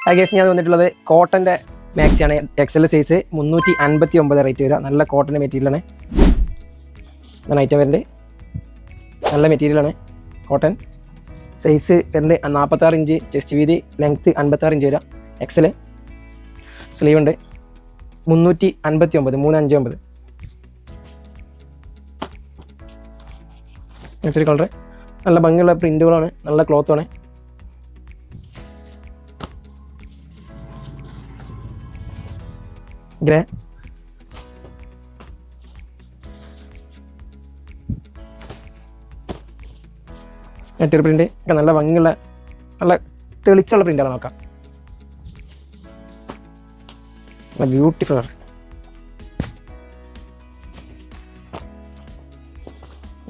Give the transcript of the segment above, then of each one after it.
Guys ഞാൻ വന്നിട്ടുള്ളത് കോട്ടൻ്റെ മാക്സിയാണ്. എക്സൽ സൈസ് 359 റേറ്റ് വരിക. നല്ല കോട്ടൻ്റെ മെറ്റീരിയലാണ്. ഇതാണ് ഐറ്റം വരുന്നത്. നല്ല മെറ്റീരിയലാണ്. കോട്ടൺ സൈസ് വരുന്നത് 46 ഇഞ്ച് ചെസ്റ്റ് വീതി, ലെങ്ത്ത് 56 ഇഞ്ച് വരിക. എക്സൽ സ്ലീവ് ഉണ്ട്. 359 മറ്റൊരു കളറ്. നല്ല ഭംഗിയുള്ള പ്രിൻറ്റുകളാണ്, നല്ല ക്ലോത്താണ്. ഗ്രേ മറ്റൊരു പ്രിന്റ് ഒക്കെ നല്ല ഭംഗിയുള്ള നല്ല തെളിച്ചുള്ള പ്രിന്റാണ്. നോക്കാം, നല്ല ബ്യൂട്ടിഫുൾ ആണ്.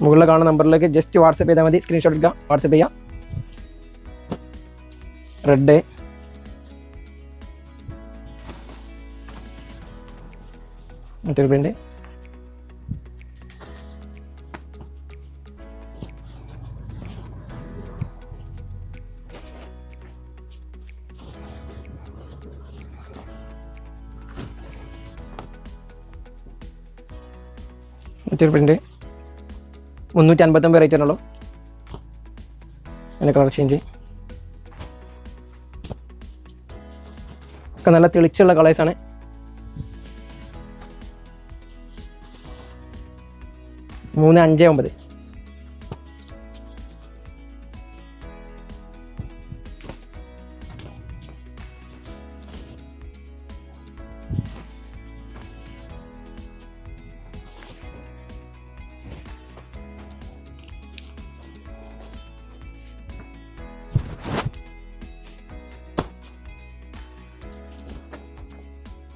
മുകളിൽ കാണുന്ന നമ്പറിലേക്ക് ജസ്റ്റ് വാട്സപ്പ് ചെയ്താൽ മതി. സ്ക്രീൻഷോട്ട് എടുക്കാം, വാട്സപ്പ് ചെയ്യാം. റെഡ് മറ്റൊരു പ്രിന്റ്. മറ്റൊരു പ്രിന്റ് 359 റേറ്റ് ആണുള്ളൂ. അതിൻ്റെ കളർ ചേഞ്ച് ഒക്കെ നല്ല തെളിച്ചുള്ള കളേഴ്സാണ്. മൂന്ന് 59.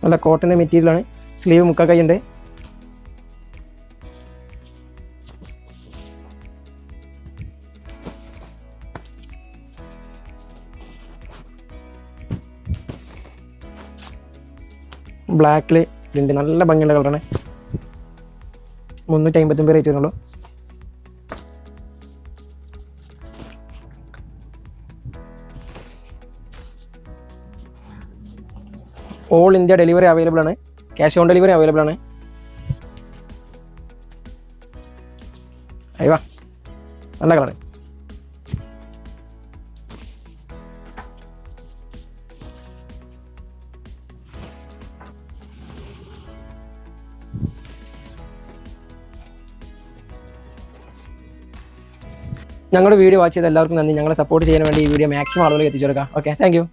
നല്ല കോട്ടൻ്റെ മെറ്റീരിയലാണ്. സ്ലീവ് മുക്കാ കൈയുണ്ട്. ബ്ലാക്കിൽ പ്രിന്റ് നല്ല ഭംഗിയുള്ള കളറാണ്. 359 റേറ്റ് വരുന്നുള്ളൂ. ഓൾ ഇന്ത്യ ഡെലിവറി അവൈലബിൾ ആണ്. ക്യാഷ് ഓൺ ഡെലിവറി അവൈലബിൾ ആണ്. അയ്യോ നല്ല കളർ. ഞങ്ങളുടെ വീഡിയോ വാച്ച് ചെയ്ത എല്ലാവർക്കും നന്ദി. ഞങ്ങളെ സപ്പോർട്ട് ചെയ്യാൻ വേണ്ടി ഈ വീഡിയോ മാക്സിമം ആളുകളിൽ എത്തിച്ചു കൊടുക്കാം. Okay, thank you.